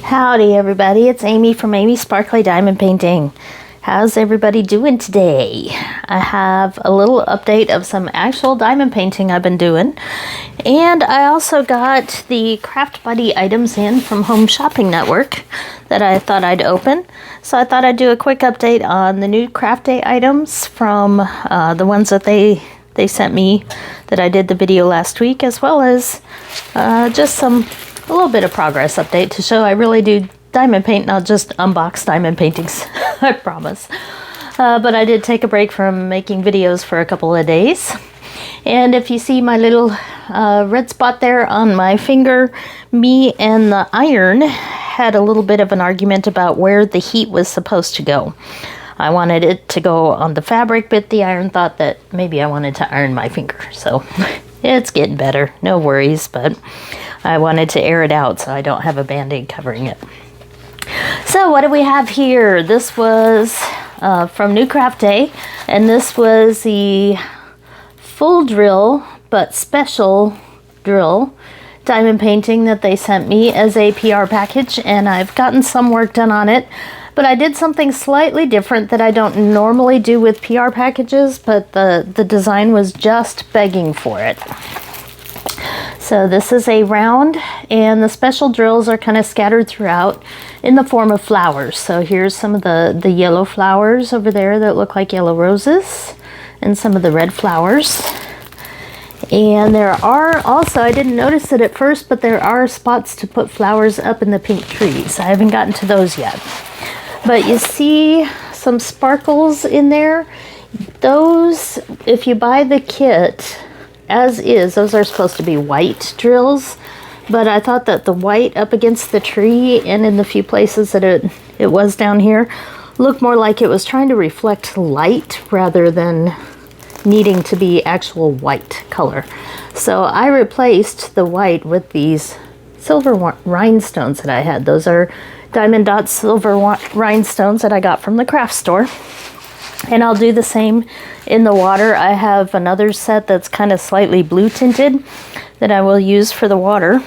Howdy everybody, it's Amy from Amy's Sparkly Diamond Painting. How's everybody doing today? I have a little update of some actual diamond painting I've been doing. And I also got the Craft Buddy items in from Home Shopping Network that I thought I'd open. So I thought I'd do a quick update on the Newcraftday items from the ones that they sent me that I did the video last week, as well as just a little bit of progress update to show I really do diamond paint, not just unbox diamond paintings. I promise. But I did take a break from making videos for a couple of days. And if you see my little red spot there on my finger, me and the iron had a little bit of an argument about where the heat was supposed to go. I wanted it to go on the fabric, but the iron thought that maybe I wanted to iron my finger. So it's getting better, no worries, but I wanted to air it out so I don't have a band-aid covering it. So what do we have here? This was from Newcraftday, and this was the full drill but special drill diamond painting that they sent me as a PR package, and I've gotten some work done on it, but I did something slightly different that I don't normally do with PR packages, but the design was just begging for it. So this is a round, and the special drills are kind of scattered throughout in the form of flowers. So here's some of the yellow flowers over there that look like yellow roses, and some of the red flowers. And there are also, I didn't notice it at first, but there are spots to put flowers up in the pink trees. I haven't gotten to those yet. But you see some sparkles in there. Those, if you buy the kit as is, those are supposed to be white drills, but I thought that the white up against the tree and in the few places that it was down here looked more like it was trying to reflect light rather than needing to be actual white color. So I replaced the white with these silver rhinestones that I had. Those are Diamond Dot silver rhinestones that I got from the craft store. And I'll do the same in the water. I have another set that's kind of slightly blue tinted that I will use for the water.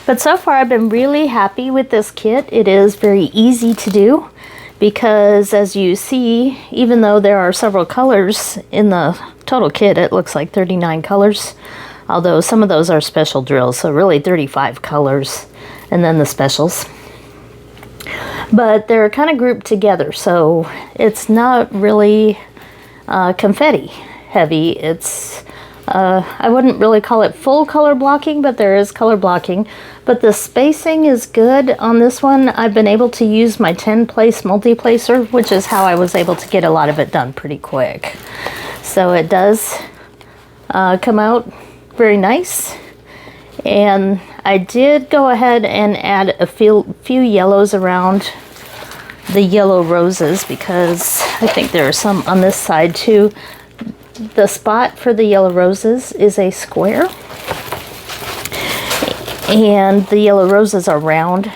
But so far I've been really happy with this kit. It is very easy to do because, as you see, even though there are several colors in the total kit, it looks like 39 colors. Although some of those are special drills, so really 35 colors, and then the specials. But they're kind of grouped together, so it's not really confetti heavy. It's I wouldn't really call it full color blocking, but there is color blocking. But the spacing is good on this one. I've been able to use my 10-place multi-placer, which is how I was able to get a lot of it done pretty quick. So it does come out very nice. And I did go ahead and add a few yellows around the yellow roses because I think there are some on this side too. The spot for the yellow roses is a square, and the yellow roses are round.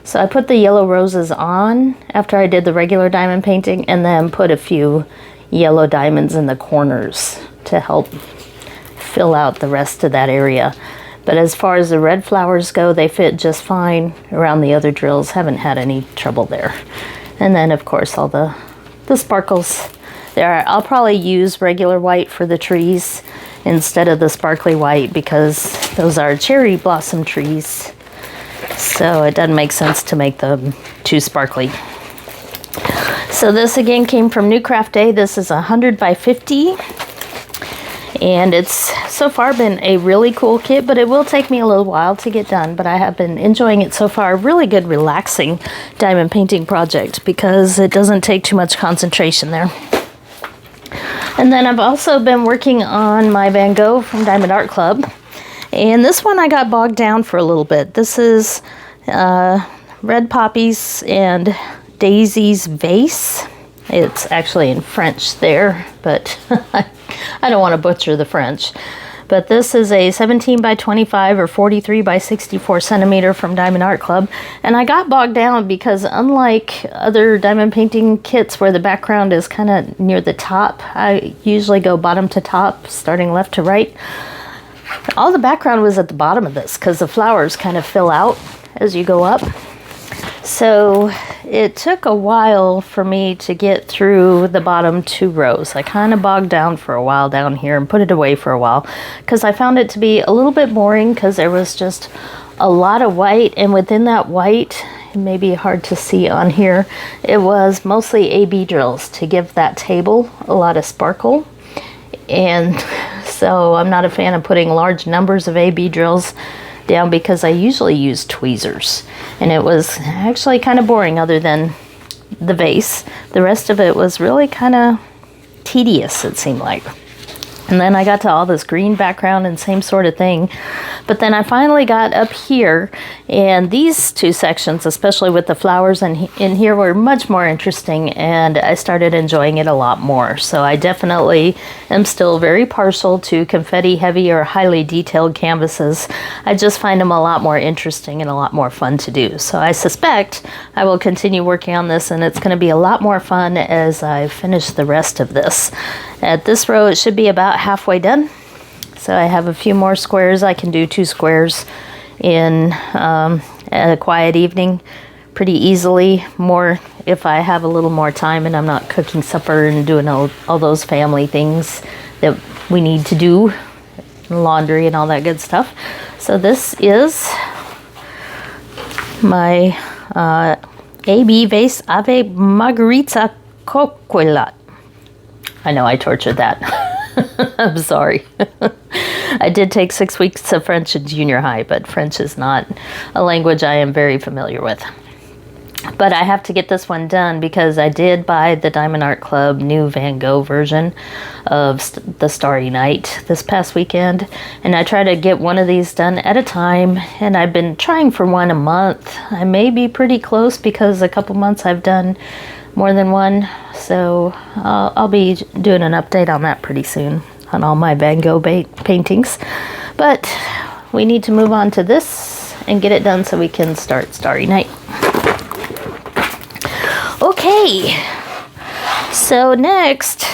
So I put the yellow roses on after I did the regular diamond painting, and then put a few yellow diamonds in the corners to help fill out the rest of that area. But as far as the red flowers go, they fit just fine around the other drills. Haven't had any trouble there. And then, of course, all the sparkles there. I'll probably use regular white for the trees instead of the sparkly white because those are cherry blossom trees. So it doesn't make sense to make them too sparkly. So this again came from Newcraftday. This is 100 by 50. And it's so far been a really cool kit, but it will take me a little while to get done. But I have been enjoying it so far. A really good relaxing diamond painting project because it doesn't take too much concentration there. And then I've also been working on my Van Gogh from Diamond Art Club. And this one I got bogged down for a little bit. This is Red Poppies and Daisy's Vase. It's actually in French there, but I don't want to butcher the French. But this is a 17 by 25 or 43 by 64 centimeter from Diamond Art Club. And I got bogged down because unlike other diamond painting kits where the background is kind of near the top, I usually go bottom to top, starting left to right. All the background was at the bottom of this because the flowers kind of fill out as you go up. So it took a while for me to get through the bottom 2 rows. I kind of bogged down for a while down here and put it away for a while because I found it to be a little bit boring because there was just a lot of white, and within that white, it may be hard to see on here, it was mostly AB drills to give that table a lot of sparkle. And so I'm not a fan of putting large numbers of AB drills down because I usually use tweezers, and it was actually kind of boring other than the vase. The rest of it was really kind of tedious, it seemed like. And then I got to all this green background and same sort of thing. But then I finally got up here, and these 2 sections, especially with the flowers in here, were much more interesting, and I started enjoying it a lot more. So I definitely am still very partial to confetti heavy or highly detailed canvases. I just find them a lot more interesting and a lot more fun to do. So I suspect I will continue working on this, and it's going to be a lot more fun as I finish the rest of this. At this row, it should be about halfway done. So I have a few more squares. I can do 2 squares in a quiet evening pretty easily. More if I have a little more time and I'm not cooking supper and doing all those family things that we need to do, laundry and all that good stuff. So this is my AB Vase Ave Margarita Coquelat. I know I tortured that. I'm sorry. I did take 6 weeks of French in junior high, but French is not a language I am very familiar with. But I have to get this one done because I did buy the Diamond Art Club new Van Gogh version of the Starry Night this past weekend. And I try to get one of these done at a time. And I've been trying for one a month. I may be pretty close because a couple months I've done more than one. So I'll be doing an update on that pretty soon on all my Van Gogh paintings. But we need to move on to this and get it done so we can start Starry Night. Okay, so next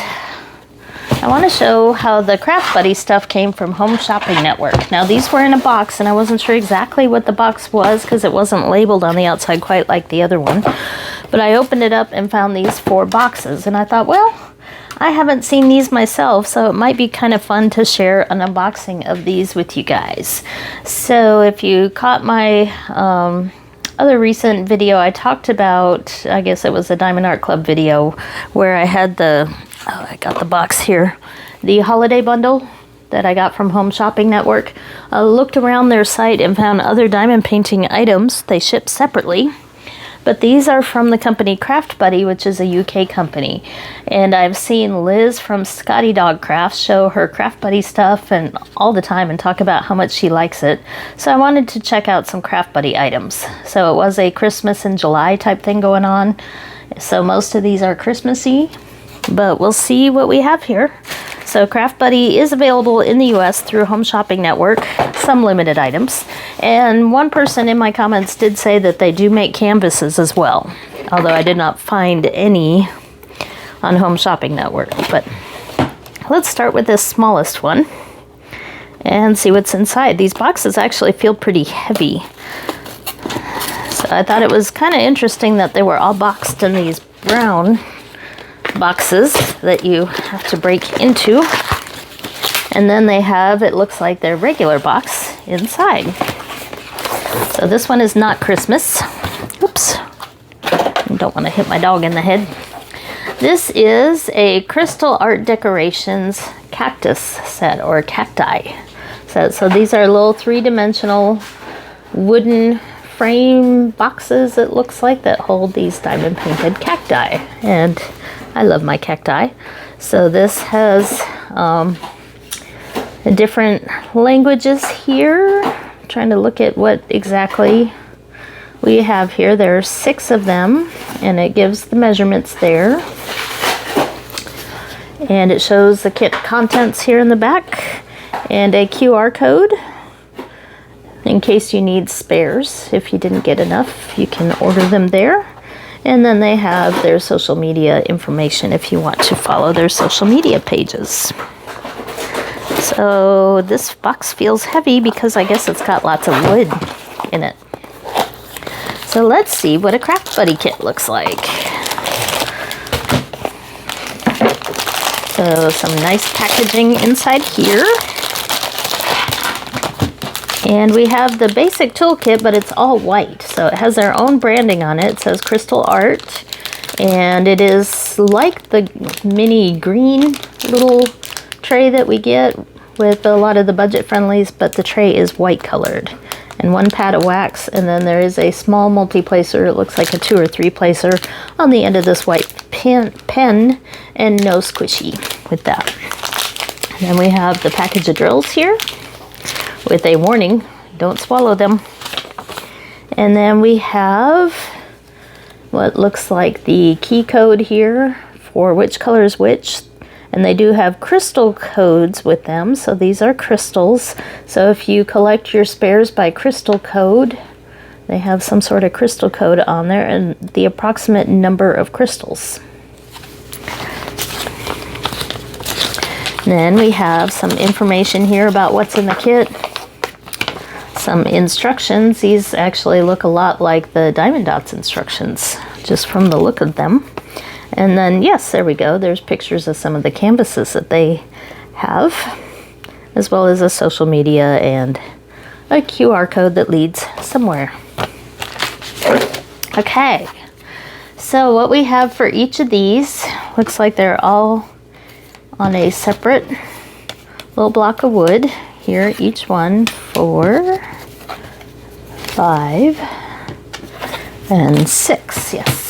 I want to show how the Craft Buddy stuff came from Home Shopping Network. Now these were in a box, and I wasn't sure exactly what the box was because it wasn't labeled on the outside quite like the other one. But I opened it up and found these 4 boxes, and I thought, well, I haven't seen these myself, so it might be kind of fun to share an unboxing of these with you guys. So if you caught my other recent video, I talked about, I guess it was a Diamond Art Club video, where I had I got the box here, the holiday bundle that I got from Home Shopping Network. I looked around their site and found other diamond painting items. They ship separately. But these are from the company Craft Buddy, which is a UK company. And I've seen Liz from Scotty Dog Crafts show her Craft Buddy stuff and all the time and talk about how much she likes it. So I wanted to check out some Craft Buddy items. So it was a Christmas in July type thing going on. So most of these are Christmassy, but we'll see what we have here. So Craft Buddy is available in the US through Home Shopping Network, some limited items. And one person in my comments did say that they do make canvases as well, although I did not find any on Home Shopping Network. But let's start with this smallest one and see what's inside. These boxes actually feel pretty heavy. So I thought it was kind of interesting that they were all boxed in these brown boxes that you have to break into, and then they have, it looks like their regular box inside. So this one is not Christmas. Oops, I don't want to hit my dog in the head. This is a Crystal Art Decorations cactus set, or cacti set. So these are little 3-dimensional wooden frame boxes, it looks like, that hold these diamond painted cacti, and I love my cacti. So this has different languages here. I'm trying to look at what exactly we have here. There are 6 of them, and it gives the measurements there. And it shows the kit contents here in the back, and a QR code in case you need spares. If you didn't get enough, you can order them there. And then they have their social media information if you want to follow their social media pages. So this box feels heavy because I guess it's got lots of wood in it. So let's see what a Craft Buddy kit looks like. So some nice packaging inside here. And we have the basic toolkit, but it's all white. So it has their own branding on it. It says Crystal Art. And it is like the mini green little tray that we get with a lot of the budget friendlies, but the tray is white colored. And one pad of wax, and then there is a small multi-placer. It looks like a 2 or 3 placer on the end of this white pen, and no squishy with that. And then we have the package of drills here with a warning, don't swallow them. And then we have what looks like the key code here for which color is which. And they do have crystal codes with them, so these are crystals. So if you collect your spares by crystal code, they have some sort of crystal code on there and the approximate number of crystals. And then we have some information here about what's in the kit. Some instructions. These actually look a lot like the Diamond Dots instructions, just from the look of them. And then, yes, there we go. There's pictures of some of the canvases that they have, as well as a social media and a QR code that leads somewhere. Okay, so what we have for each of these, looks like they're all on a separate little block of wood. Here, each one 4, 5, and 6, yes.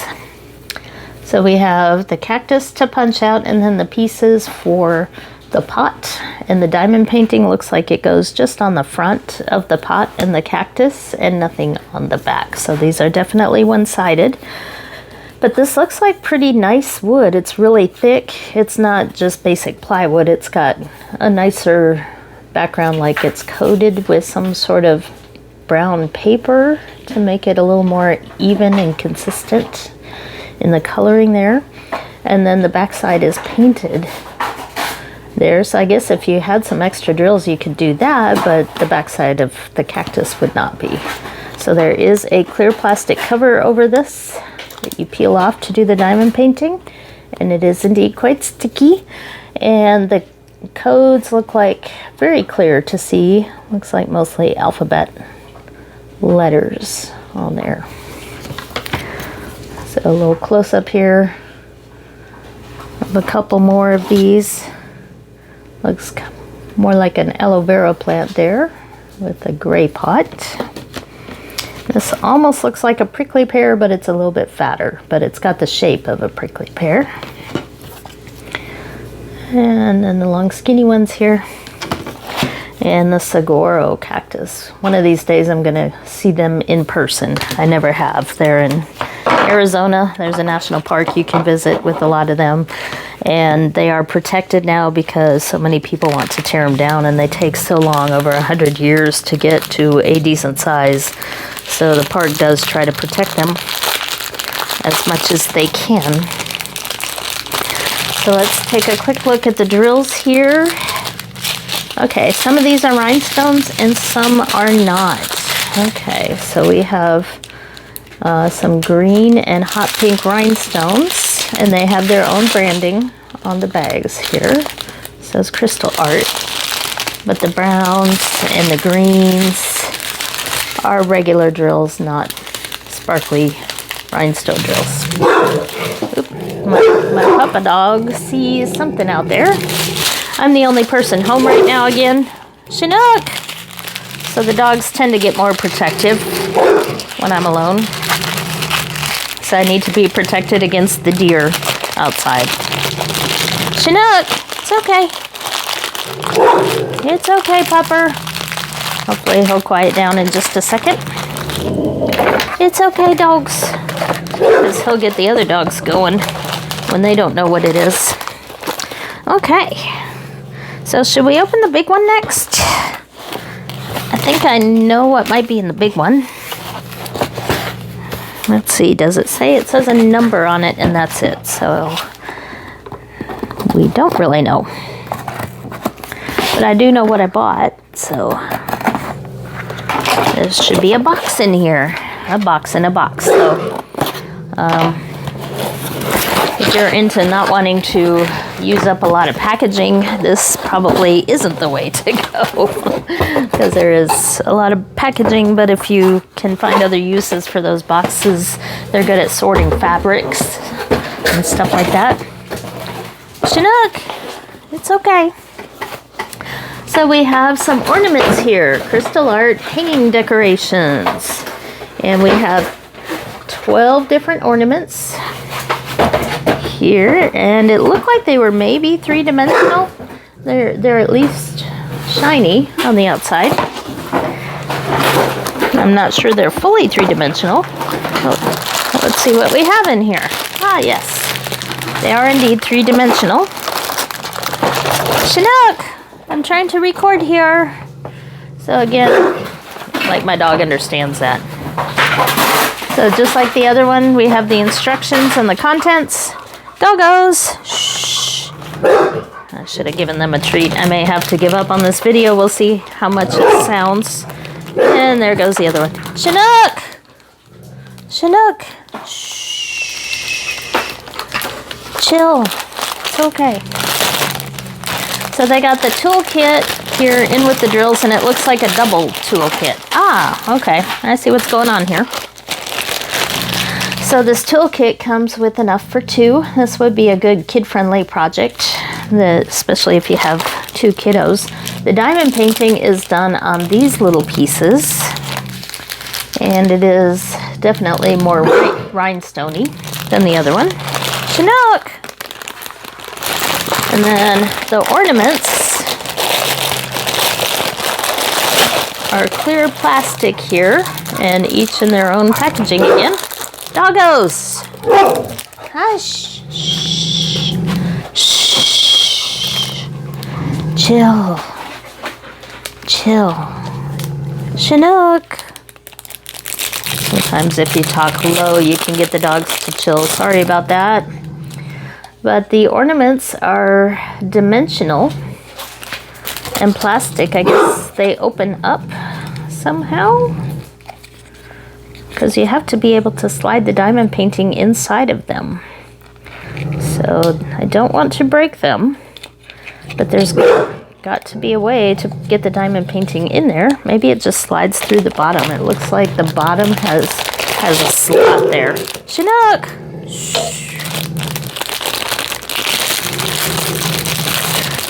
So we have the cactus to punch out, and then the pieces for the pot. And the diamond painting looks like it goes just on the front of the pot and the cactus and nothing on the back. So these are definitely one-sided. But this looks like pretty nice wood. It's really thick. It's not just basic plywood. It's got a nicer background, like it's coated with some sort of brown paper to make it a little more even and consistent in the coloring there. And then the backside is painted there. So I guess if you had some extra drills you could do that, but the backside of the cactus would not be. So there is a clear plastic cover over this that you peel off to do the diamond painting, and it is indeed quite sticky. And the codes look like very clear to see. Looks like mostly alphabet letters on there. So a little close up here of a couple more of these. Looks more like an aloe vera plant there with a gray pot. This almost looks like a prickly pear, but it's a little bit fatter, but it's got the shape of a prickly pear. And then the long skinny ones here. And the saguaro cactus. One of these days I'm gonna see them in person. I never have. They're in Arizona. There's a national park you can visit with a lot of them. And they are protected now because so many people want to tear them down, and they take so long, over 100 years, to get to a decent size. So the park does try to protect them as much as they can. So let's take a quick look at the drills here. Okay, some of these are rhinestones and some are not. Okay, so we have some green and hot pink rhinestones, and they have their own branding on the bags here. It says Crystal Art, but the browns and the greens are regular drills, not sparkly rhinestone drills. Oop, my papa dog sees something out there. I'm the only person home right now again. Chinook! So the dogs tend to get more protective when I'm alone. So I need to be protected against the deer outside. Chinook! It's okay. It's okay, pupper. Hopefully he'll quiet down in just a second. It's okay, dogs. Because he'll get the other dogs going when they don't know what it is. Okay. So should we open the big one next? I think I know what might be in the big one. Let's see, does it say? It says a number on it, and that's it. So we don't really know. But I do know what I bought, so there should be a box in here. a box in a box. So if you're into not wanting to use up a lot of packaging, this probably isn't the way to go because there is a lot of packaging, but if you can find other uses for those boxes, they're good at sorting fabrics and stuff like that. Chinook, it's okay. So we have some ornaments here, crystal art hanging decorations, and we have 12 different ornaments here, and it looked like they were maybe three-dimensional. They're at least shiny on the outside. I'm not sure they're fully three-dimensional. Oh, let's see what we have in here. Ah, yes, they are indeed three-dimensional. Chinook, I'm trying to record here. So again, like my dog understands that. So just like the other one, we have the instructions and the contents. Doggos! Shh! I should have given them a treat. I may have to give up on this video. We'll see how much it sounds. And there goes the other one. Chinook! Chinook! Shh! Chill. It's okay. So they got the toolkit here in with the drills, and it looks like a double toolkit. Ah, okay. I see what's going on here. So this toolkit comes with enough for two. This would be a good kid-friendly project, especially if you have two kiddos. The diamond painting is done on these little pieces, and it is definitely more rhinestoney than the other one. Chinook! And then the ornaments are clear plastic here, and each in their own packaging again. Doggos! Hush! Shh! Shh! Chill. Chill. Chinook! Sometimes if you talk low, you can get the dogs to chill. Sorry about that. But the ornaments are dimensional and plastic. I guess they open up somehow, because you have to be able to slide the diamond painting inside of them. So I don't want to break them, but there's got to be a way to get the diamond painting in there. Maybe it just slides through the bottom. It looks like the bottom has a slot there. Chinook! Shh.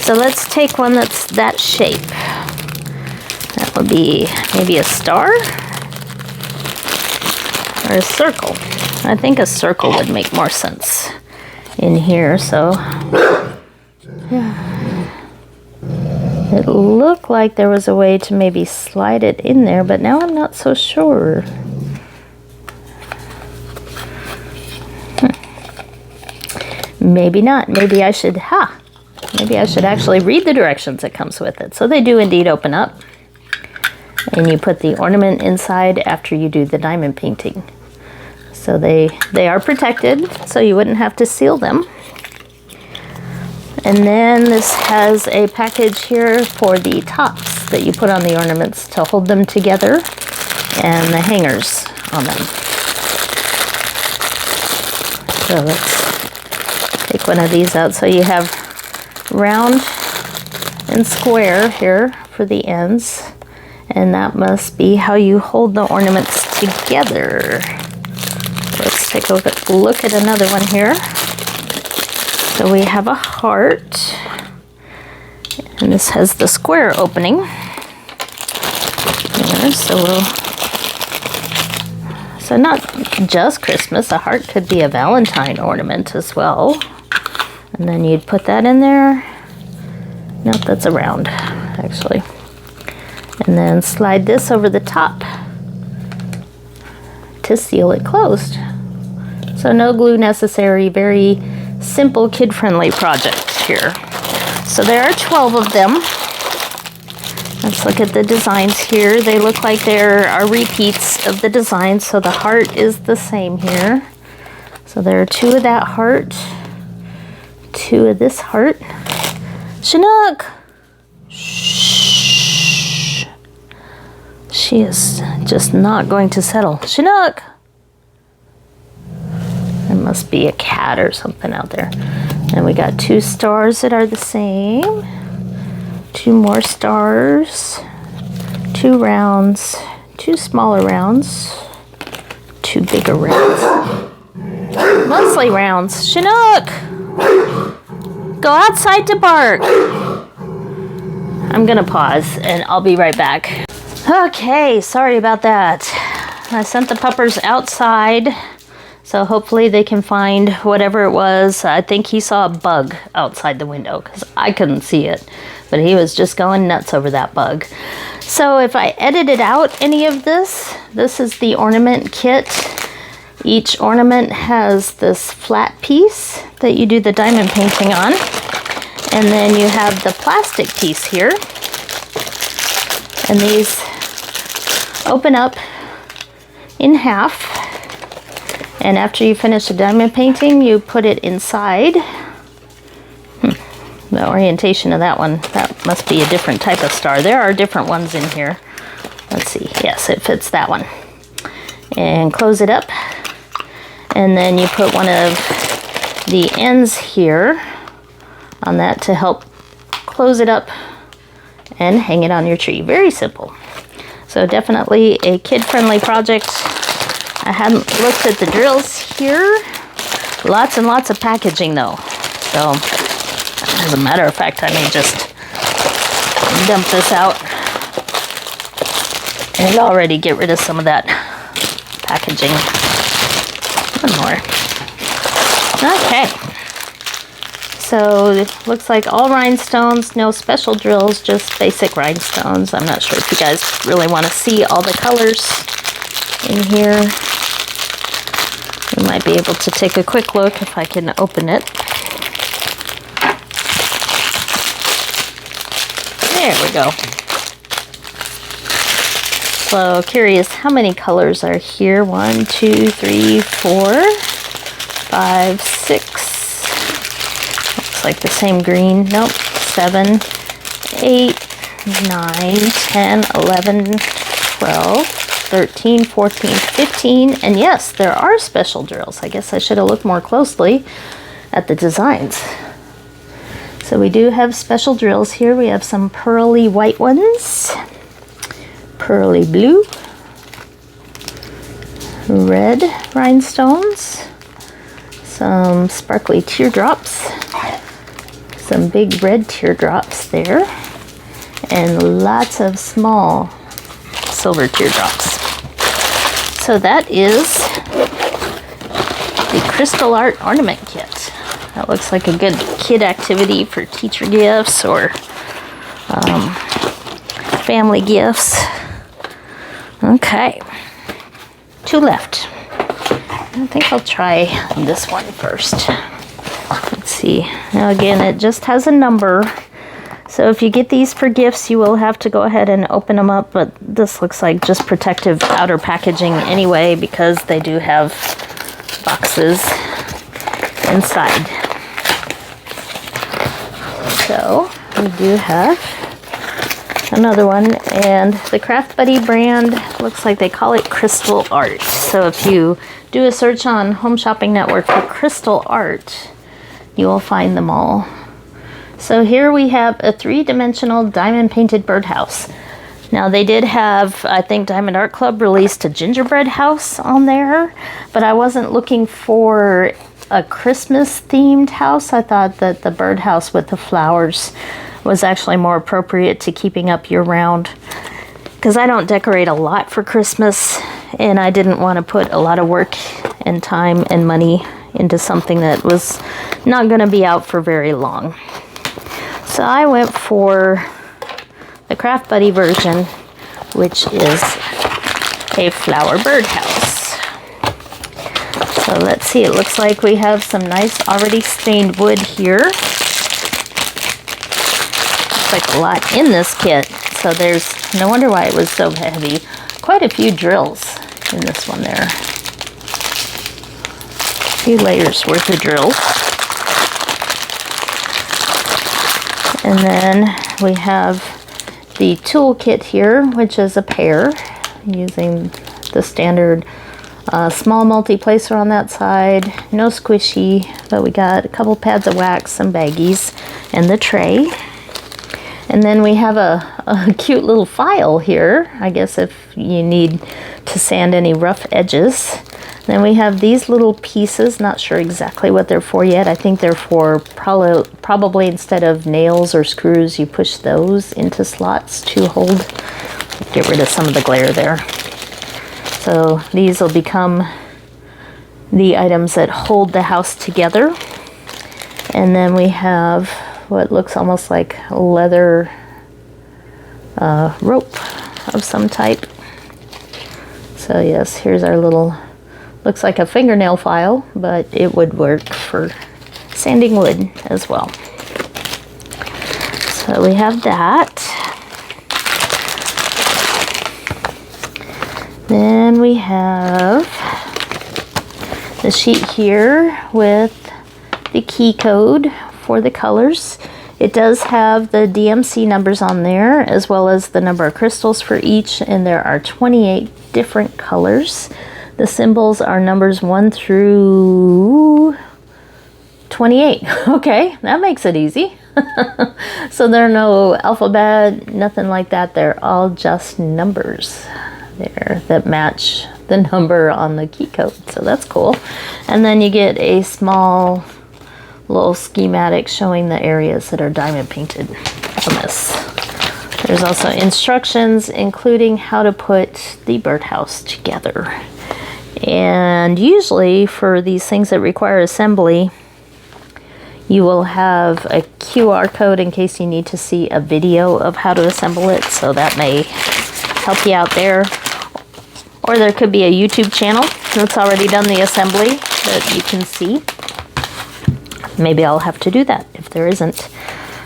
So let's take one that's that shape. That would be maybe a star or a circle. I think a circle would make more sense in here. So yeah. It looked like there was a way to maybe slide it in there, but now I'm not so sure. Maybe not. Maybe I should actually read the directions that comes with it. So they do indeed open up, and you put the ornament inside after you do the diamond painting. So they are protected, so you wouldn't have to seal them. And then this has a package here for the tops that you put on the ornaments to hold them together, and the hangers on them. So let's take one of these out. So you have round and square here for the ends, and that must be how you hold the ornaments together. Let's take a look at another one here. So we have a heart, and this has the square opening there. So not just Christmas, a heart could be a Valentine ornament as well. And then you'd put that in there. Nope, that's a round, actually. And then slide this over the top to seal it closed. So no glue necessary, very simple kid-friendly project here. So there are 12 of them. Let's look at the designs here. They look like there are repeats of the design, so the heart is the same here. So there are 2 of that heart, 2 of this heart. Chinook! Shh. She is just not going to settle. Chinook! There must be a cat or something out there. And we got 2 stars that are the same. 2 more stars. 2 rounds. 2 smaller rounds. 2 bigger rounds. Mostly rounds. Chinook! Go outside to bark. I'm gonna pause and I'll be right back. Okay, sorry about that. I sent the puppers outside, so hopefully they can find whatever it was. I think he saw a bug outside the window because I couldn't see it, but he was just going nuts over that bug. So if I edited out any of this, this is the ornament kit. Each ornament has this flat piece that you do the diamond painting on. And then you have the plastic piece here. And these open up in half. And after you finish the diamond painting, you put it inside. The orientation of that one, that must be a different type of star. There are different ones in here. Let's see. Yes, it fits that one. And close it up. And then you put one of the ends here on that to help close it up and hang it on your tree. Very simple. So definitely a kid-friendly project. I hadn't looked at the drills here. Lots and lots of packaging though. So as a matter of fact, I may just dump this out and already get rid of some of that packaging. One more. Okay. So it looks like all rhinestones, no special drills, just basic rhinestones. I'm not sure if you guys really want to see all the colors in here. You might be able to take a quick look if I can open it. There we go. So curious how many colors are here. 1, 2, 3, 4, 5, 6. Like the same green. Nope. 7, 8, 9, 10, 11, 12, 13, 14, 15. And yes, there are special drills. I guess I should have looked more closely at the designs. So we do have special drills here. We have some pearly white ones, pearly blue, red rhinestones, some sparkly teardrops, some big red teardrops there, and lots of small silver teardrops. So that is the crystal art ornament kit. That looks like a good kid activity for teacher gifts or family gifts. Okay, 2 left. I think I'll try this one first. Let's see. Now again, it just has a number. So if you get these for gifts, you will have to go ahead and open them up. But this looks like just protective outer packaging anyway, because they do have boxes inside. So we do have another one, and the Craft Buddy brand looks like they call it Crystal Art. So if you do a search on Home Shopping Network for Crystal Art, you will find them all. So here we have a 3-dimensional diamond painted birdhouse. Now they did have, I think Diamond Art Club released a gingerbread house on there, but I wasn't looking for a Christmas themed house. I thought that the birdhouse with the flowers was actually more appropriate to keeping up year round, because I don't decorate a lot for Christmas, and I didn't want to put a lot of work and time and money into something that was not going to be out for very long. So I went for the Craft Buddy version, which is a flower birdhouse. So let's see, it looks like we have some nice already stained wood here. Looks like a lot in this kit, so there's no wonder why it was so heavy. Quite a few drills in this one there. A few layers worth of drills. And then we have the tool kit here, which is a pair. using the standard small multi-placer on that side. No squishy, but we got a couple pads of wax, some baggies, and the tray. And then we have a cute little file here, I guess if you need to sand any rough edges. Then we have these little pieces, not sure exactly what they're for yet. I think they're for probably instead of nails or screws, you push those into slots to hold. Get rid of some of the glare there. So these will become the items that hold the house together. And then we have what looks almost like leather rope of some type. So yes, here's our little, looks like a fingernail file, but it would work for sanding wood as well. So we have that. Then we have the sheet here with the key code for the colors. It does have the DMC numbers on there, as well as the number of crystals for each, and there are 28 different colors. The symbols are numbers 1 through 28. Okay, that makes it easy. So there are no alphabet, nothing like that. They're all just numbers there that match the number on the key code. So that's cool. And then you get a small little schematic showing the areas that are diamond painted on this. There's also instructions including how to put the birdhouse together. And usually for these things that require assembly, you will have a QR code in case you need to see a video of how to assemble it, so that may help you out there. Or there could be a YouTube channel that's already done the assembly that you can see. Maybe I'll have to do that if there isn't.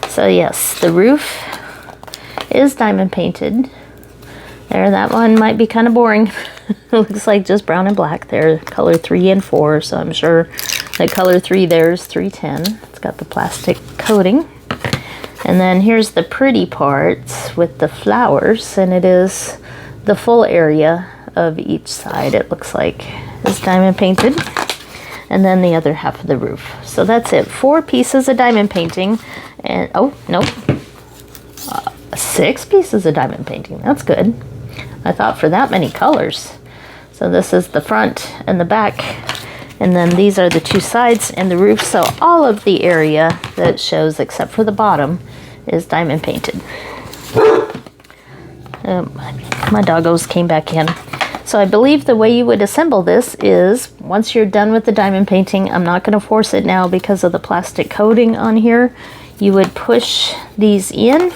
So yes, the roof is diamond painted. There, that one might be kind of boring. It looks like just brown and black there, color 3 and 4, so I'm sure that color 3 there is 310. It's got the plastic coating. And then here's the pretty parts with the flowers, and it is the full area of each side, it looks like, is diamond painted. And then the other half of the roof. So that's it, 4 pieces of diamond painting, and oh, nope, 6 pieces of diamond painting, that's good. I thought for that many colors. So this is the front and the back, and then these are the 2 sides and the roof. So all of the area that shows, except for the bottom, is diamond painted. My doggos came back in. So I believe the way you would assemble this is, once you're done with the diamond painting, I'm not going to force it now because of the plastic coating on here, you would push these in,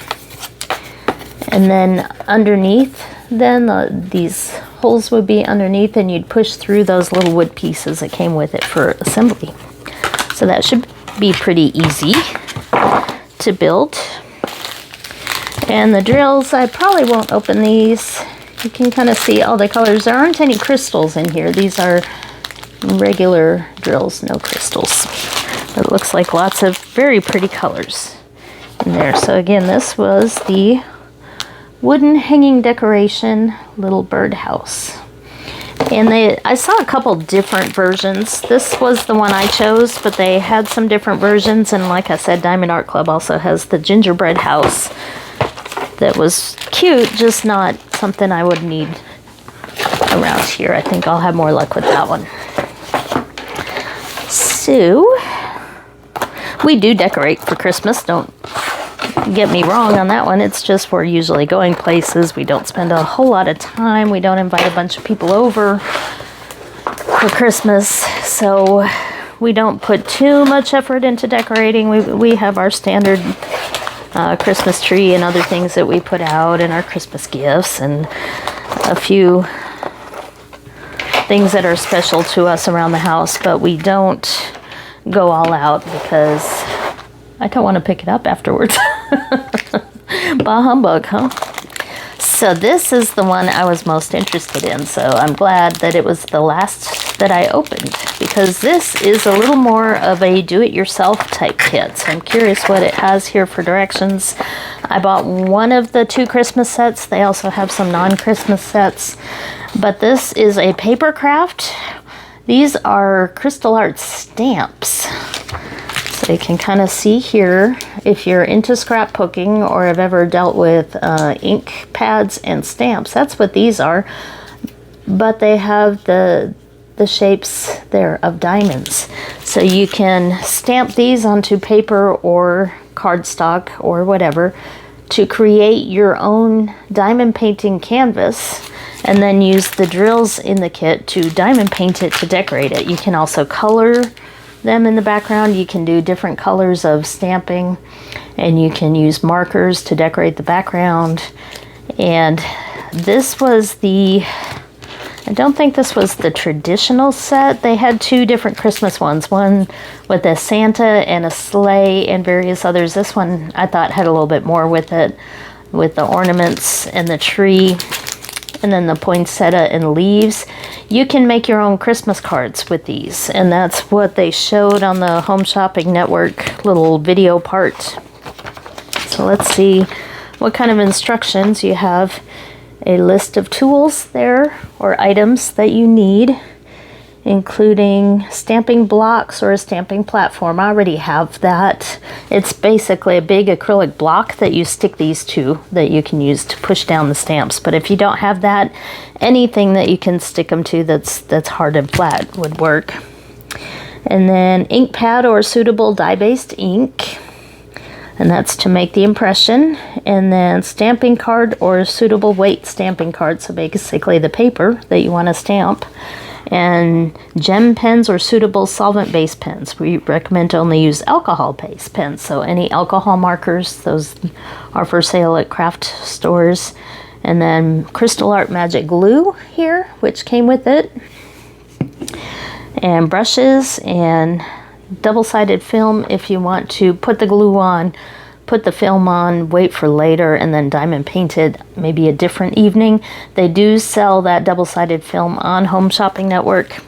and then underneath, then these holes would be underneath, and you'd push through those little wood pieces that came with it for assembly. So that should be pretty easy to build. And the drills, I probably won't open these. You can kind of see all the colors. There aren't any crystals in here. These are regular drills, no crystals. It looks like lots of very pretty colors in there. So again, this was the wooden hanging decoration little birdhouse. And I saw a couple different versions. This was the one I chose, but they had some different versions. And like I said, Diamond Art Club also has the gingerbread house that was cute, just not something I would need around here. I think I'll have more luck with that one. So we do decorate for Christmas, don't get me wrong on that one. It's just we're usually going places. We don't spend a whole lot of time. We don't invite a bunch of people over for Christmas, so we don't put too much effort into decorating. We have our standard Christmas tree and other things that we put out, and our Christmas gifts, and a few things that are special to us around the house, but we don't go all out because I don't want to pick it up afterwards. Bah humbug, huh? So this is the one I was most interested in, so I'm glad that it was the last that I opened, because this is a little more of a do-it-yourself type kit. So I'm curious what it has here for directions. I bought one of the 2 Christmas sets. They also have some non-Christmas sets. But this is a paper craft. These are Crystal Art stamps. So you can kind of see here, if you're into scrapbooking or have ever dealt with ink pads and stamps, that's what these are. But they have the shapes there of diamonds. So you can stamp these onto paper or cardstock or whatever to create your own diamond painting canvas, and then use the drills in the kit to diamond paint it to decorate it. You can also color them in the background. You can do different colors of stamping, and you can use markers to decorate the background. And this was I don't think this was the traditional set. They had 2 different Christmas ones, one with a Santa and a sleigh and various others. This one I thought had a little bit more with it, with the ornaments and the tree, and then the poinsettia and leaves. You can make your own Christmas cards with these, and that's what they showed on the Home Shopping Network little video part. So let's see what kind of instructions you have. A list of tools there, or items that you need, including stamping blocks or a stamping platform. I already have that. It's basically a big acrylic block that you stick these to, that you can use to push down the stamps. But if you don't have that, anything that you can stick them to that's hard and flat would work. And then ink pad or suitable dye-based ink, and that's to make the impression. And then stamping card or suitable weight stamping card, so basically the paper that you want to stamp. And gem pens or suitable solvent-based pens. We recommend to only use alcohol-based pens, so any alcohol markers, those are for sale at craft stores. And then Crystal Art Magic Glue here, which came with it. And brushes and double-sided film if you want to put the glue on, put the film on, wait for later, and then diamond paint it maybe a different evening. They do sell that double-sided film on Home Shopping Network,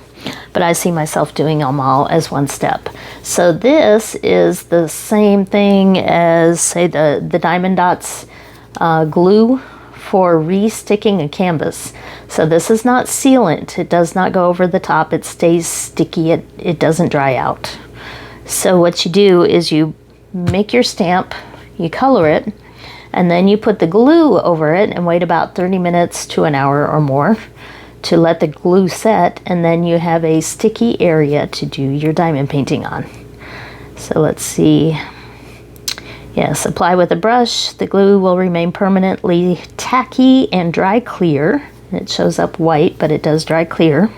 but I see myself doing them all as one step. So this is the same thing as, say, the Diamond Dots glue for re-sticking a canvas. So this is not sealant. It does not go over the top. It stays sticky. It doesn't dry out. So what you do is you make your stamp, you color it, and then you put the glue over it and wait about 30 minutes to an hour or more to let the glue set, and then you have a sticky area to do your diamond painting on. So let's see. Yes, apply with a brush. The glue will remain permanently tacky and dry clear. It shows up white, but it does dry clear.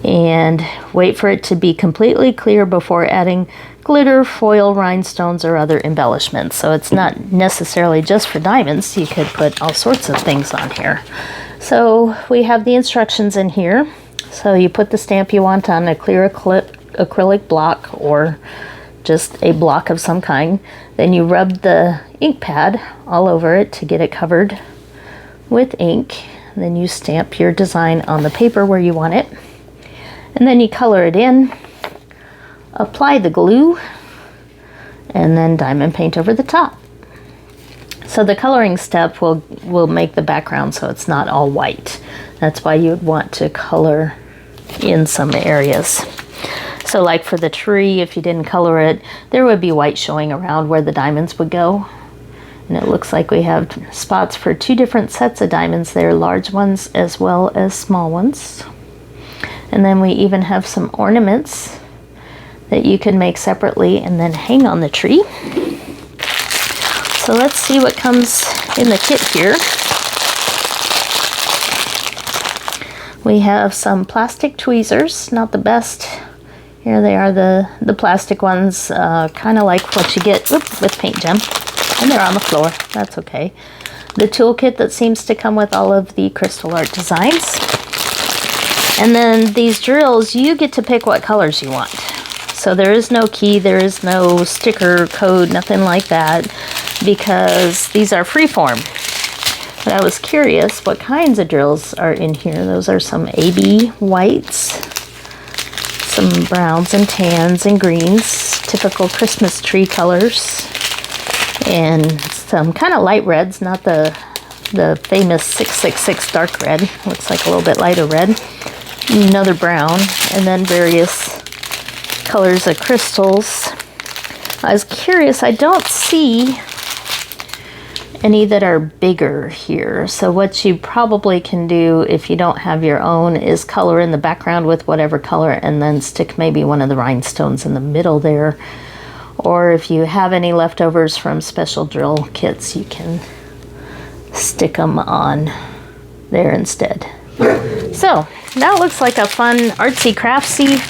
And wait for it to be completely clear before adding glitter, foil, rhinestones, or other embellishments. So it's not necessarily just for diamonds. You could put all sorts of things on here. So we have the instructions in here. So you put the stamp you want on a clear acrylic block or just a block of some kind. Then you rub the ink pad all over it to get it covered with ink. Then you stamp your design on the paper where you want it. And then you color it in, apply the glue, and then diamond paint over the top. So the coloring step will make the background so it's not all white. That's why you would want to color in some areas. So like for the tree, if you didn't color it, there would be white showing around where the diamonds would go. And it looks like we have spots for 2 different sets of diamonds there, large ones as well as small ones. And then we even have some ornaments that you can make separately and then hang on the tree. So let's see what comes in the kit here. We have some plastic tweezers, not the best. Here they are, the plastic ones, kind of like what you get with Paint Gem. And they're on the floor, that's okay. The toolkit that seems to come with all of the Crystal Art designs. And then these drills, you get to pick what colors you want. So there is no key, there is no sticker code, nothing like that, because these are freeform. But I was curious what kinds of drills are in here. Those are some AB whites, some browns and tans and greens, typical Christmas tree colors. and some kind of light reds, not the famous 666 dark red. Looks like a little bit lighter red. Another brown, and then various colors of crystals. I was curious, I don't see any that are bigger here. So what you probably can do if you don't have your own is color in the background with whatever color and then stick maybe one of the rhinestones in the middle there. Or if you have any leftovers from special drill kits, you can stick them on there instead. So that looks like a fun artsy craftsy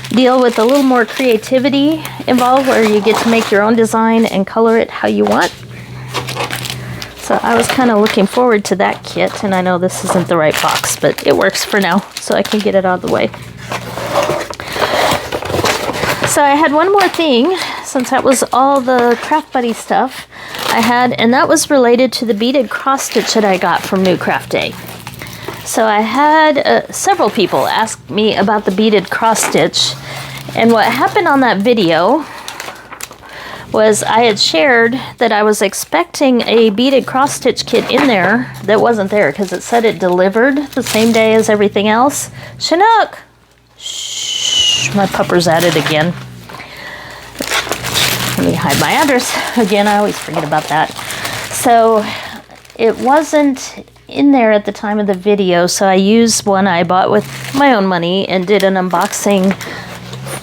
deal with a little more creativity involved, where you get to make your own design and color it how you want. So I was kind of looking forward to that kit, and I know this isn't the right box, but it works for now, so I can get it out of the way. So I had one more thing, since that was all the Craft Buddy stuff I had, and that was related to the beaded cross stitch that I got from Newcraftday. So I had several people ask me about the beaded cross stitch, and what happened on that video was I had shared that I was expecting a beaded cross stitch kit in there that wasn't there because it said it delivered the same day as everything else. Chinook! Shh, my pupper's at it again. Let me hide my address. Again, I always forget about that. So it wasn't in there at the time of the video, so I used one I bought with my own money and did an unboxing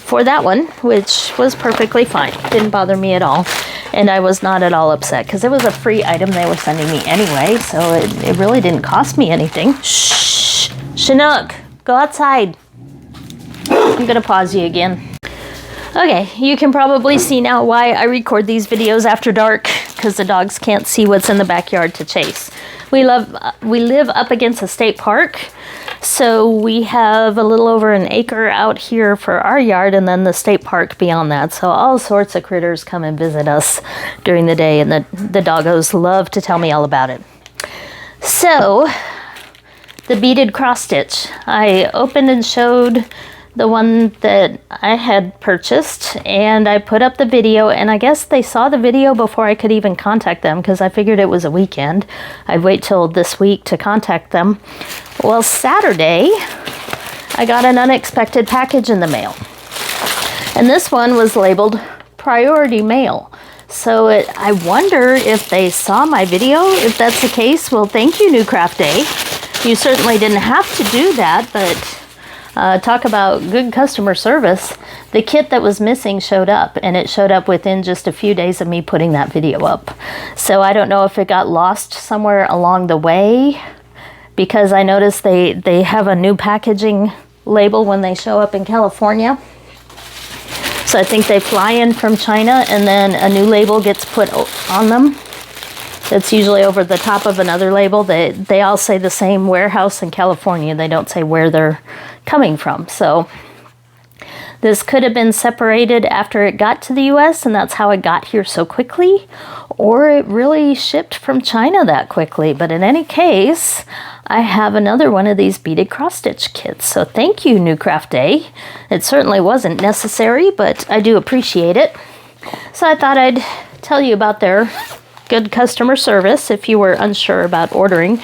for that one, which was perfectly fine. Didn't bother me at all, and I was not at all upset because it was a free item they were sending me anyway, so it really didn't cost me anything. Shh! Chinook, go outside. I'm gonna pause you again. Okay, you can probably see now why I record these videos after dark, because the dogs can't see what's in the backyard to chase. We live up against a state park, so we have a little over an acre out here for our yard, and then the state park beyond that. So all sorts of critters come and visit us during the day, and the doggos love to tell me all about it. So the beaded cross stitch, I opened and showed the one that I had purchased, and I put up the video, and I guess they saw the video before I could even contact them, because I figured it was a weekend. I'd wait till this week to contact them. Well, Saturday, I got an unexpected package in the mail, and this one was labeled priority mail. So I wonder if they saw my video. If that's the case, well, thank you, Newcraftday. You certainly didn't have to do that, but talk about good customer service. The kit that was missing showed up, and it showed up within just a few days of me putting that video up. So I don't know if it got lost somewhere along the way, because I noticed they have a new packaging label when they show up in California. So I think they fly in from China, and then a new label gets put on them. That's usually over the top of another label. They all say the same warehouse in California. They don't say where they're coming from. So this could have been separated after it got to the US, and that's how it got here so quickly, or it really shipped from China that quickly. But in any case, I have another one of these beaded cross stitch kits. So thank you, Newcraftday. It certainly wasn't necessary, but I do appreciate it. So I thought I'd tell you about their good customer service if you were unsure about ordering.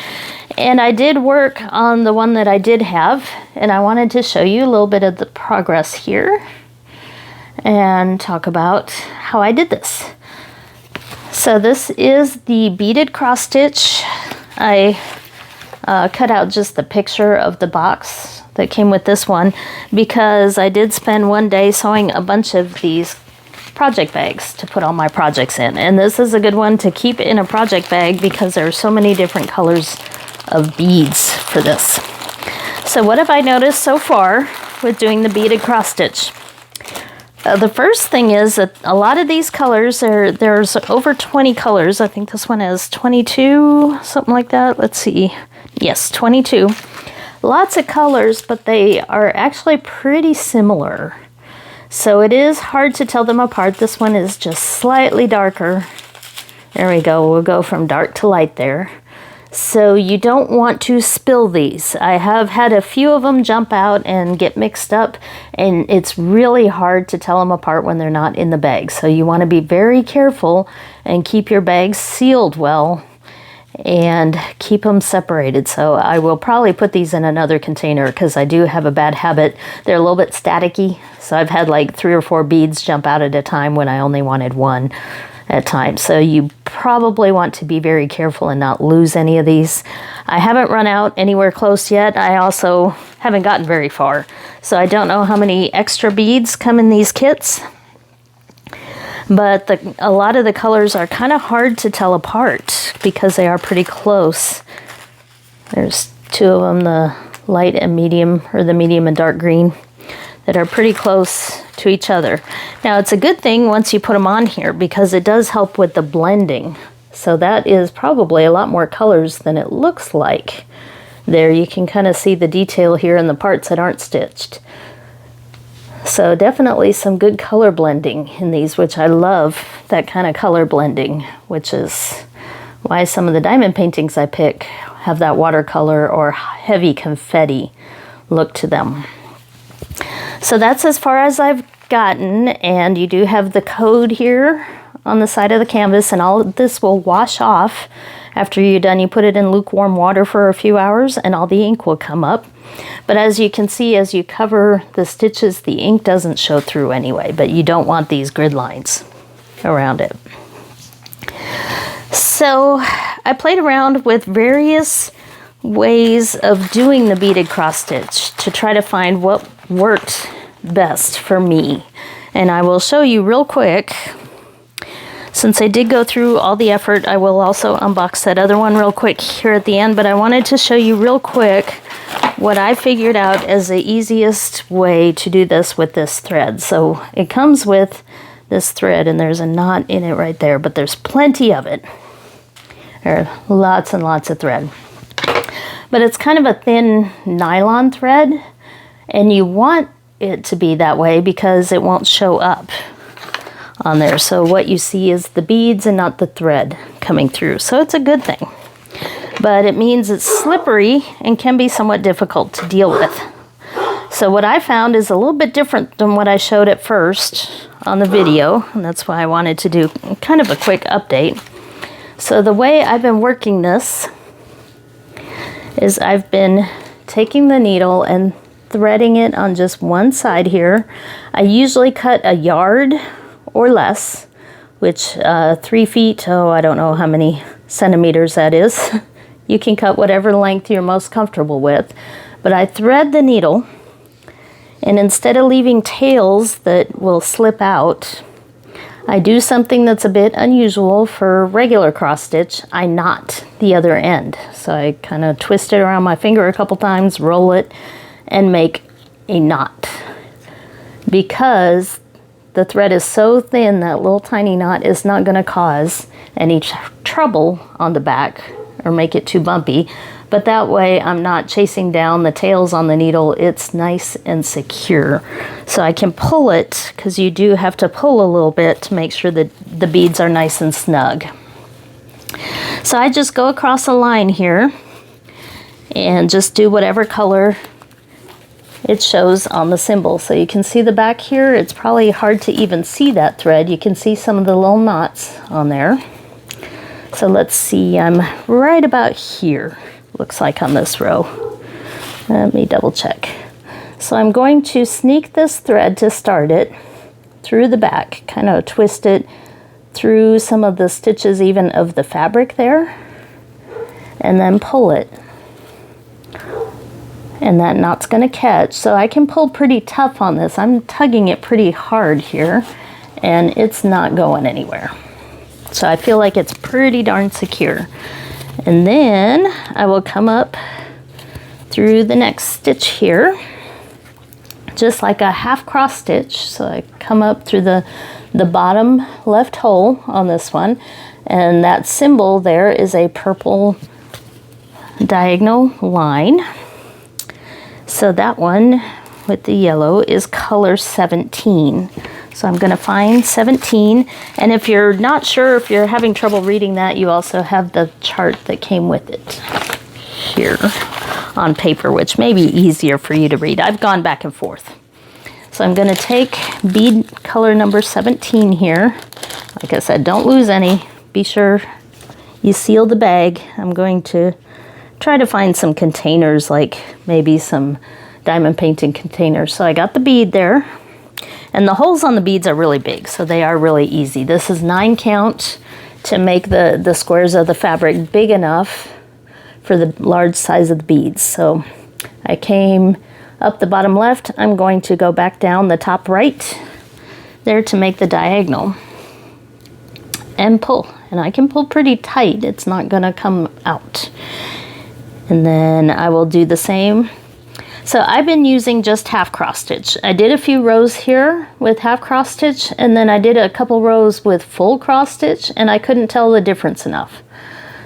And I did work on the one that I did have, and I wanted to show you a little bit of the progress here and talk about how I did this. So this is the beaded cross stitch. I cut out just the picture of the box that came with this one, because I did spend one day sewing a bunch of these project bags to put all my projects in, and this is a good one to keep in a project bag because there are so many different colors of beads for this. So what have I noticed so far with doing the beaded cross stitch? The first thing is that a lot of these colors, there's over 20 colors. I think this one has 22, something like that. Let's see. Yes, 22. Lots of colors, but they are actually pretty similar. So it is hard to tell them apart. This one is just slightly darker. There we go. We'll go from dark to light there. So you don't want to spill these. I have had a few of them jump out and get mixed up, and it's really hard to tell them apart when they're not in the bag. So you want to be very careful and keep your bags sealed well and keep them separated. So I will probably put these in another container because I do have a bad habit. They're a little bit staticky. So I've had like 3 or 4 beads jump out at a time when I only wanted one at times. So you probably want to be very careful and not lose any of these. I haven't run out anywhere close yet. I also haven't gotten very far. So I don't know how many extra beads come in these kits. But a lot of the colors are kind of hard to tell apart because they are pretty close. There's 2 of them, the light and medium, or the medium and dark green, that are pretty close to each other. Now it's a good thing once you put them on here because it does help with the blending. So that is probably a lot more colors than it looks like. There you can kind of see the detail here in the parts that aren't stitched. So definitely some good color blending in these, which I love that kind of color blending, which is why some of the diamond paintings I pick have that watercolor or heavy confetti look to them. So that's as far as I've gotten, and you do have the code here on the side of the canvas, and all of this will wash off after you're done. You put it in lukewarm water for a few hours and all the ink will come up. But as you can see, as you cover the stitches, the ink doesn't show through anyway, but you don't want these grid lines around it. So I played around with various ways of doing the beaded cross stitch to try to find what worked best for me. And I will show you real quick. Since I did go through all the effort, I will also unbox that other one real quick here at the end, but I wanted to show you real quick what I figured out as the easiest way to do this with this thread. So it comes with this thread, and there's a knot in it right there, but there's plenty of it. There are lots and lots of thread. But it's kind of a thin nylon thread, and you want it to be that way because it won't show up on there. So what you see is the beads and not the thread coming through. So it's a good thing. But it means it's slippery and can be somewhat difficult to deal with. So what I found is a little bit different than what I showed at first on the video, and that's why I wanted to do kind of a quick update. So the way I've been working this is I've been taking the needle and threading it on just one side here. I usually cut a yard or less, which 3 feet, I don't know how many centimeters that is. You can cut whatever length you're most comfortable with. But I thread the needle, and instead of leaving tails that will slip out, I do something that's a bit unusual for regular cross stitch. I knot the other end. So I kind of twist it around my finger a couple times, roll it, and make a knot. Because the thread is so thin, that little tiny knot is not going to cause any trouble on the back or make it too bumpy. But that way I'm not chasing down the tails on the needle. It's nice and secure. So I can pull it, because you do have to pull a little bit to make sure that the beads are nice and snug. So I just go across a line here and just do whatever color it shows on the symbol. So you can see the back here. It's probably hard to even see that thread. You can see some of the little knots on there. So let's see, I'm right about here, looks like, on this row. Let me double check. So I'm going to sneak this thread to start it through the back, kind of twist it through some of the stitches even of the fabric there, and then pull it. And that knot's going to catch. So I can pull pretty tough on this. I'm tugging it pretty hard here, and it's not going anywhere. So I feel like it's pretty darn secure. And then I will come up through the next stitch here, just like a half cross stitch. So I come up through the bottom left hole on this one, and that symbol there is a purple diagonal line. So that one with the yellow is color 17. So I'm going to find 17. And if you're not sure, if you're having trouble reading that, you also have the chart that came with it here on paper, which may be easier for you to read. I've gone back and forth. So I'm going to take bead color number 17 here. Like I said, don't lose any. Be sure you seal the bag. I'm going to try to find some containers, like maybe some diamond painting containers. So I got the bead there. And the holes on the beads are really big, so they are really easy. This is 9 count to make the squares of the fabric big enough for the large size of the beads. So I came up the bottom left. I'm going to go back down the top right there to make the diagonal and pull. And I can pull pretty tight. It's not going to come out. And then I will do the same. So I've been using just half cross stitch. I did a few rows here with half cross stitch, and then I did a couple rows with full cross stitch, and I couldn't tell the difference enough.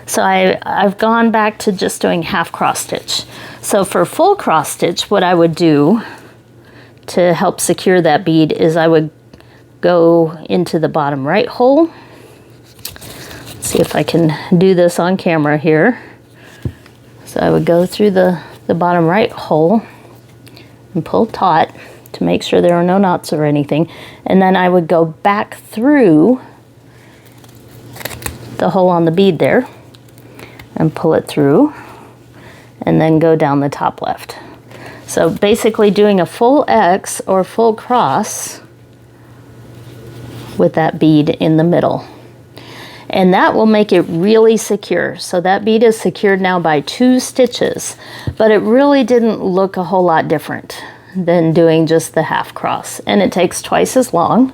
So I've gone back to just doing half cross stitch. So for full cross stitch, what I would do to help secure that bead is I would go into the bottom right hole. Let's see if I can do this on camera here. So I would go through the bottom right hole and pull taut to make sure there are no knots or anything. And then I would go back through the hole on the bead there and pull it through and then go down the top left. So basically doing a full X or full cross with that bead in the middle. And that will make it really secure. So that bead is secured now by 2 stitches, but it really didn't look a whole lot different than doing just the half cross. And it takes twice as long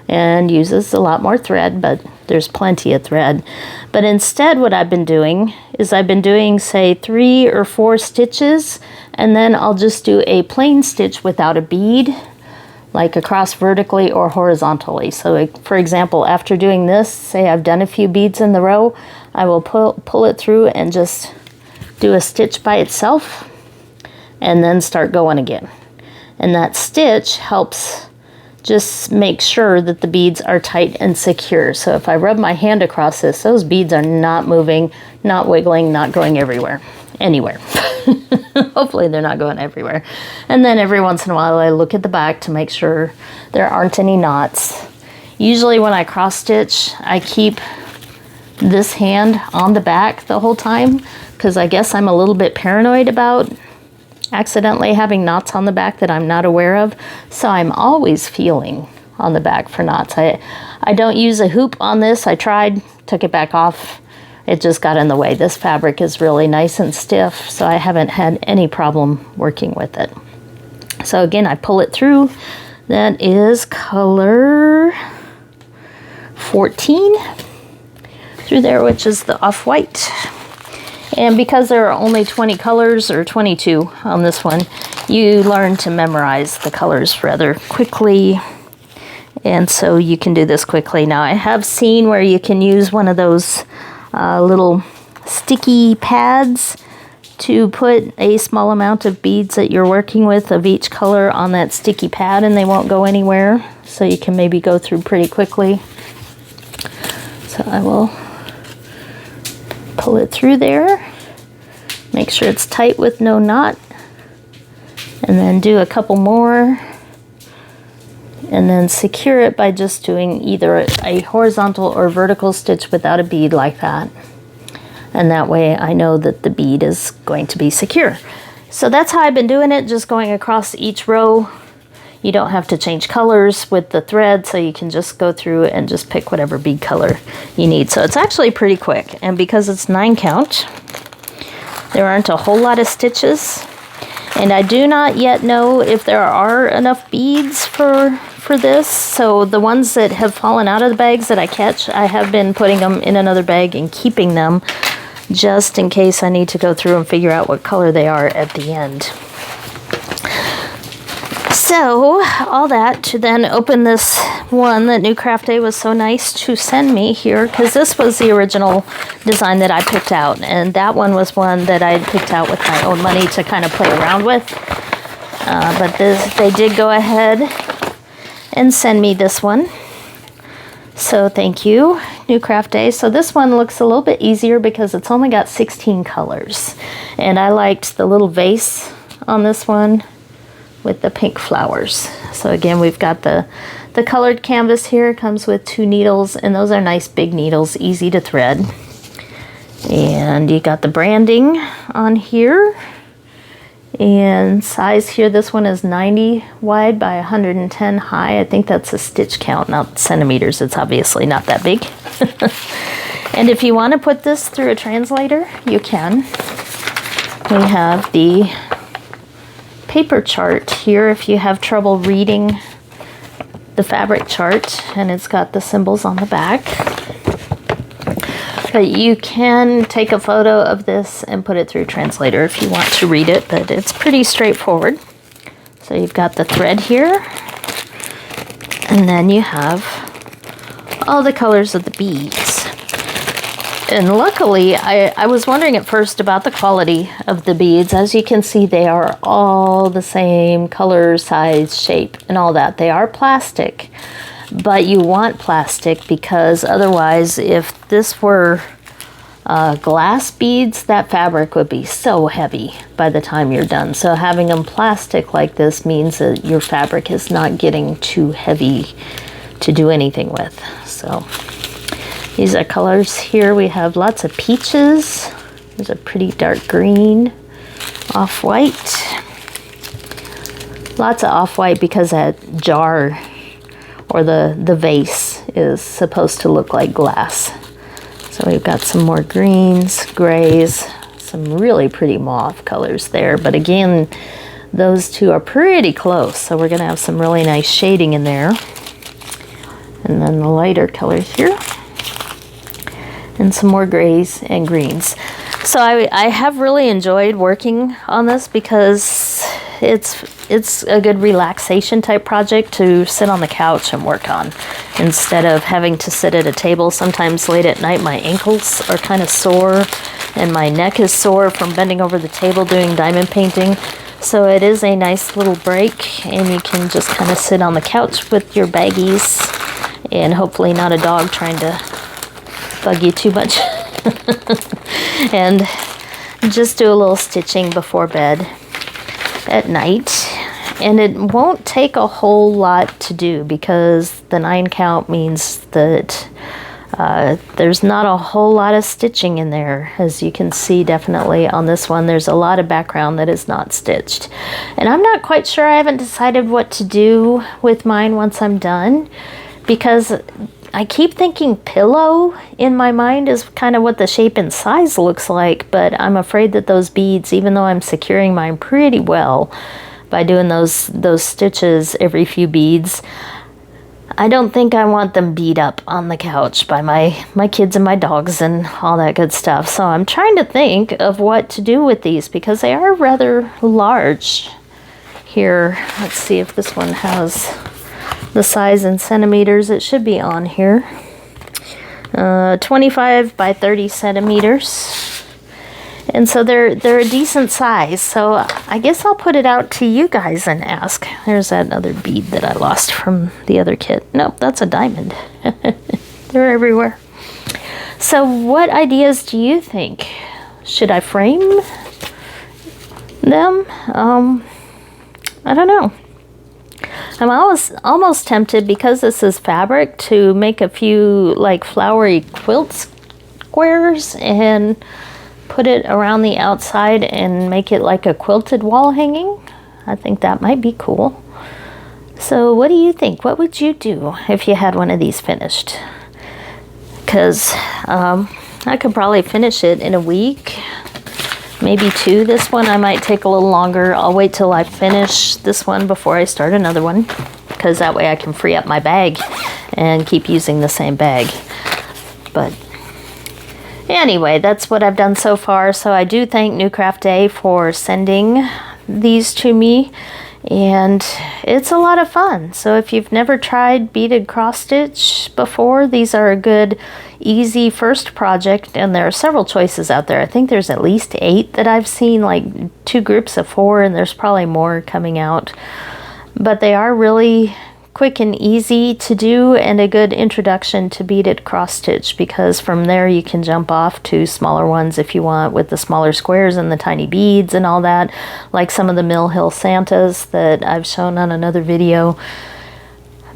and uses a lot more thread, but there's plenty of thread. But instead what I've been doing is I've been doing, say, 3 or 4 stitches, and then I'll just do a plain stitch without a bead, like across vertically or horizontally. So for example, after doing this, say I've done a few beads in the row, I will pull it through and just do a stitch by itself and then start going again. And that stitch helps just make sure that the beads are tight and secure. So if I rub my hand across this, those beads are not moving, not wiggling, not going anywhere. Hopefully they're not going everywhere. And then every once in a while I look at the back to make sure there aren't any knots. Usually when I cross stitch, I keep this hand on the back the whole time because I guess I'm a little bit paranoid about accidentally having knots on the back that I'm not aware of. So I'm always feeling on the back for knots. I don't use a hoop on this. I tried, took it back off. It just got in the way. This fabric is really nice and stiff, so I haven't had any problem working with it. So again, I pull it through. That is color 14 through there, which is the off-white. And because there are only 20 colors, or 22 on this one, you learn to memorize the colors rather quickly. And so you can do this quickly. Now I have seen where you can use one of those little sticky pads to put a small amount of beads that you're working with of each color on that sticky pad, and they won't go anywhere. So you can maybe go through pretty quickly. So I will pull it through there, make sure it's tight with no knot, and then do a couple more, and then secure it by just doing either a horizontal or vertical stitch without a bead like that. And that way I know that the bead is going to be secure. So that's how I've been doing it, just going across each row. You don't have to change colors with the thread, so you can just go through and just pick whatever bead color you need. So it's actually pretty quick, and because it's 9 count, there aren't a whole lot of stitches. And I do not yet know if there are enough beads for this. So the ones that have fallen out of the bags that I catch, I have been putting them in another bag and keeping them just in case I need to go through and figure out what color they are at the end. So all that to then open this one that Newcraftday was so nice to send me here, because this was the original design that I picked out, and that one was one that I had picked out with my own money to kind of play around with. But they did go ahead and send me this one. So thank you, Newcraftday. So this one looks a little bit easier because it's only got 16 colors. And I liked the little vase on this one with the pink flowers. So again, we've got the colored canvas here. It comes with 2 needles, and those are nice big needles, easy to thread. And you got the branding on here. And size here, this one is 90 wide by 110 high. I think that's a stitch count, not centimeters. It's obviously not that big. And if you want to put this through a translator, you can. We have the paper chart here if you have trouble reading the fabric chart, and it's got the symbols on the back. But you can take a photo of this and put it through translator if you want to read it, but it's pretty straightforward. So you've got the thread here, and then you have all the colors of the beads. And luckily, I was wondering at first about the quality of the beads. As you can see, they are all the same color, size, shape, and all that. They are plastic, but you want plastic because otherwise, if this were glass beads, that fabric would be so heavy by the time you're done. So having them plastic like this means that your fabric is not getting too heavy to do anything with. So these are colors here. We have lots of peaches. There's a pretty dark green, off-white. Lots of off-white because that jar or the vase is supposed to look like glass. So we've got some more greens, grays, some really pretty mauve colors there. But again, those two are pretty close. So we're gonna have some really nice shading in there. And then the lighter colors here. And some more grays and greens. So I have really enjoyed working on this because it's a good relaxation type project to sit on the couch and work on instead of having to sit at a table. Sometimes late at night my ankles are kind of sore and my neck is sore from bending over the table doing diamond painting. So it is a nice little break, and you can just kind of sit on the couch with your baggies and hopefully not a dog trying to bug you too much. And just do a little stitching before bed at night. And it won't take a whole lot to do because the 9 count means that there's not a whole lot of stitching in there. As you can see, definitely on this one, there's a lot of background that is not stitched. And I'm not quite sure. I haven't decided what to do with mine once I'm done, because I keep thinking pillow in my mind is kind of what the shape and size looks like, but I'm afraid that those beads, even though I'm securing mine pretty well by doing those stitches every few beads, I don't think I want them beat up on the couch by my kids and my dogs and all that good stuff. So I'm trying to think of what to do with these because they are rather large. Here, let's see if this one has the size in centimeters. It should be on here. 25 by 30 centimeters. And so they're a decent size. So I guess I'll put it out to you guys and ask. There's that other bead that I lost from the other kit. Nope, that's a diamond. They're everywhere. So what ideas do you think? Should I frame them? I don't know. I'm almost tempted, because this is fabric, to make a few like flowery quilt squares and put it around the outside and make it like a quilted wall hanging. I think that might be cool. So what do you think? What would you do if you had one of these finished? Because I could probably finish it in a week, maybe 2. This one I might take a little longer. I'll wait till I finish this one before I start another one, because that way I can free up my bag and keep using the same bag. But anyway, that's what I've done so far. So I do thank Newcraftday for sending these to me, and it's a lot of fun. So if you've never tried beaded cross stitch before, these are a good easy first project, and there are several choices out there. I think there's at least 8 that I've seen, like 2 groups of 4, and there's probably more coming out. But they are really quick and easy to do, and a good introduction to beaded cross stitch, because from there you can jump off to smaller ones if you want, with the smaller squares and the tiny beads and all that, like some of the Mill Hill Santas that I've shown on another video.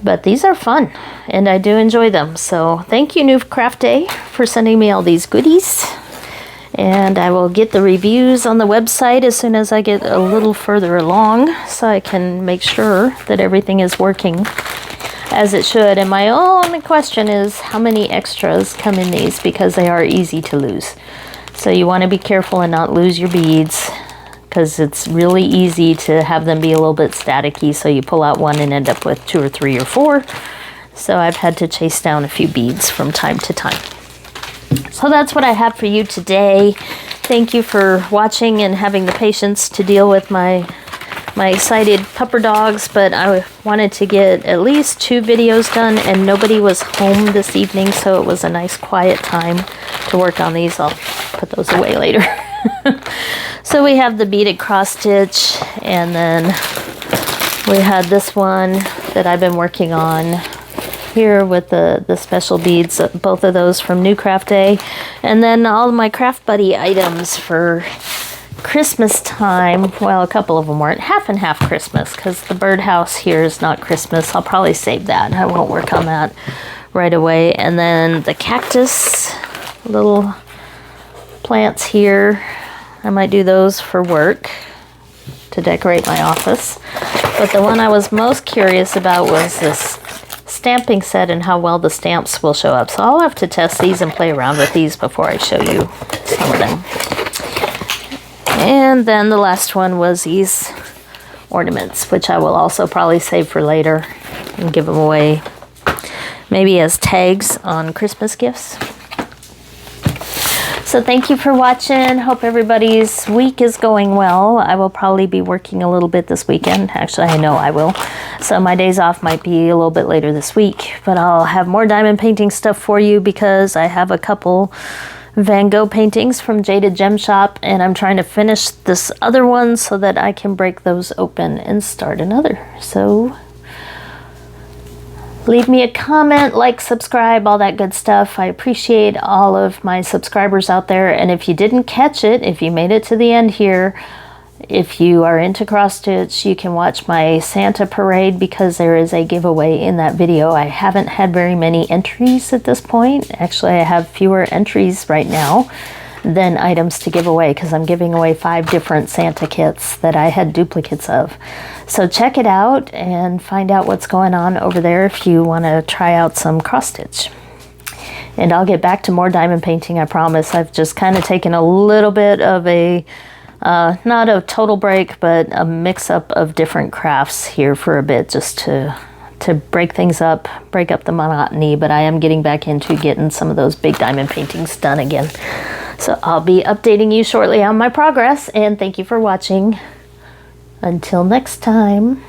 But these are fun and I do enjoy them. So thank you, Newcraftday, for sending me all these goodies. And I will get the reviews on the website as soon as I get a little further along, so I can make sure that everything is working as it should. And my only question is how many extras come in these, because they are easy to lose. So you want to be careful and not lose your beads, because it's really easy to have them be a little bit staticky, so you pull out one and end up with 2 or 3 or 4. So I've had to chase down a few beads from time to time. So that's what I have for you today. Thank you for watching and having the patience to deal with my excited pupper dogs, but I wanted to get at least 2 videos done, and nobody was home this evening, so it was a nice quiet time to work on these. I'll put those away later. So we have the beaded cross stitch, and then we had this one that I've been working on here with the special beads, both of those from Newcraftday, and then all of my Craft Buddy items for Christmas time. Well, a couple of them weren't half and half Christmas, because the birdhouse here is not Christmas. I'll probably save that. I won't work on that right away. And then the cactus little plants here, I might do those for work to decorate my office. But the one I was most curious about was this stamping set and how well the stamps will show up. So I'll have to test these and play around with these before I show you some of them. And then the last one was these ornaments, which I will also probably save for later and give them away, maybe as tags on Christmas gifts. So thank you for watching. Hope everybody's week is going well. I will probably be working a little bit this weekend. Actually, I know I will. So my days off might be a little bit later this week, but I'll have more diamond painting stuff for you, because I have a couple Van Gogh paintings from Jaded Gem Shop, and I'm trying to finish this other one so that I can break those open and start another. So leave me a comment, like, subscribe, all that good stuff. I appreciate all of my subscribers out there. And if you didn't catch it, if you made it to the end here, if you are into cross stitch, you can watch my Santa parade, because there is a giveaway in that video. I haven't had very many entries at this point. Actually, I have fewer entries right now than items to give away, because I'm giving away 5 different Santa kits that I had duplicates of. So check it out and find out what's going on over there if you want to try out some cross stitch. And I'll get back to more diamond painting, I promise. I've just kind of taken a little bit of a not a total break, but a mix-up of different crafts here for a bit, just to break things up, break up the monotony. But I am getting back into getting some of those big diamond paintings done again. So I'll be updating you shortly on my progress, and thank you for watching. Until next time.